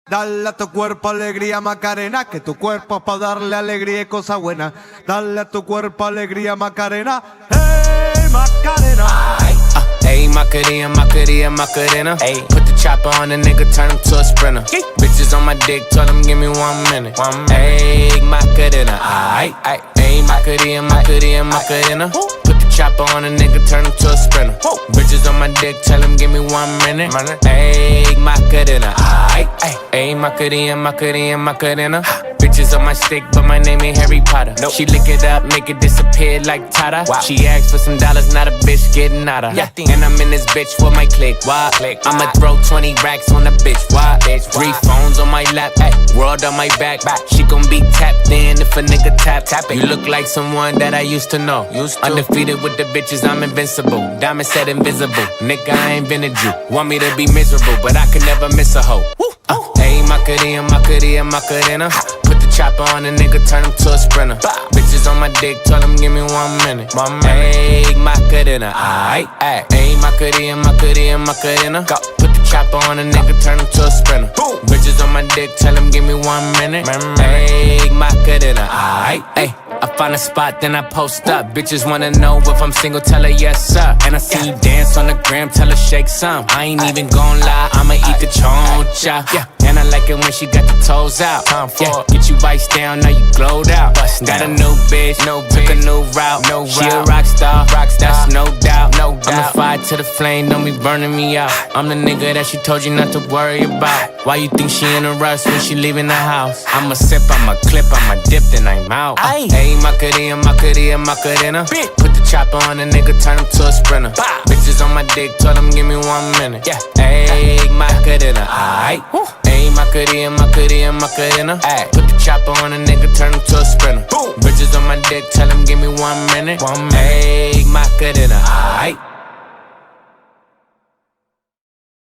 Dale a tu cuerpo alegría Macarena, que tu cuerpo es pa' darle alegría y cosa buena. Dale a tu cuerpo alegría Macarena, hey Macarena. Ayy, Macarena, Macarena, Macarena. Ayy, put the chopper on the nigga, turn him to a sprinter. Bitches on my dick, tell him give me 1 minute. Ayy, Macarena, ayy, ayy, Macarena, Macarena, Macarena. Put the chopper on a nigga, turn him to a sprinter. Bitches on my dick, tell him give me 1 minute. Ayy, Macarena, ayy, ayy, Macarena, Macarena, Macarena. Bitches on my stick, but my name ain't Harry Potter. Nope. She lick it up, make it disappear like Tata. Wow. She asked for some dollars, not a bitch getting out of. Yeah. And I'm in this bitch for my click. Why? I'ma throw 20 racks on the bitch. Why? 3 phones on my lap, world on my back. She gon' be tapped in if a nigga tap it. You look like someone that I used to know. Undefeated with the bitches, I'm invincible. Diamond said invisible. Nigga, I ain't been a Jew. Want me to be miserable, but I can never miss a hoe. Ayy, Macarena, Macarena, Macarena. Put the chopper on a nigga, turn him to a sprinter. Bitches on my dick, tell him give me 1 minute. Ayy, Macarena, ayy, ayy, Macarena, Macarena, Macarena. Put the chopper on a nigga, turn him to a sprinter. Bitches on my dick, tell him give me 1 minute. Ayy, Macarena, ayy, ayy. I find a spot, then I post up. Bitches wanna know if I'm single, tell her yes, sir. And I see you dance on the gram, tell her shake some. I ain't even gon' lie, I'ma eat the choncha. Yeah, and I like it when she got the toes out. Yeah, get you iced down, now you glowed out. Got a new bitch, took a new route. She a rock star, that's no doubt. I'm the fire to the flame, don't be burning me out. I'm the nigga that she told you not to worry about. Why you think she in a rush when she leaving the house? I'ma sip, I'ma clip, I'ma dip, then I'm out. Ayy, Macarena, Macarena, Macarena. Put the chopper on a nigga, turn him to a sprinter. Bitches on my dick, told him give me 1 minute. Ayy, Macarena, ayy, ayy, Macarena, Macarena, Macarena. Put the chopper on a nigga, turn him to a sprinter. Bitches on my dick, tell him give me 1 minute. Ayy, Macarena, ayy.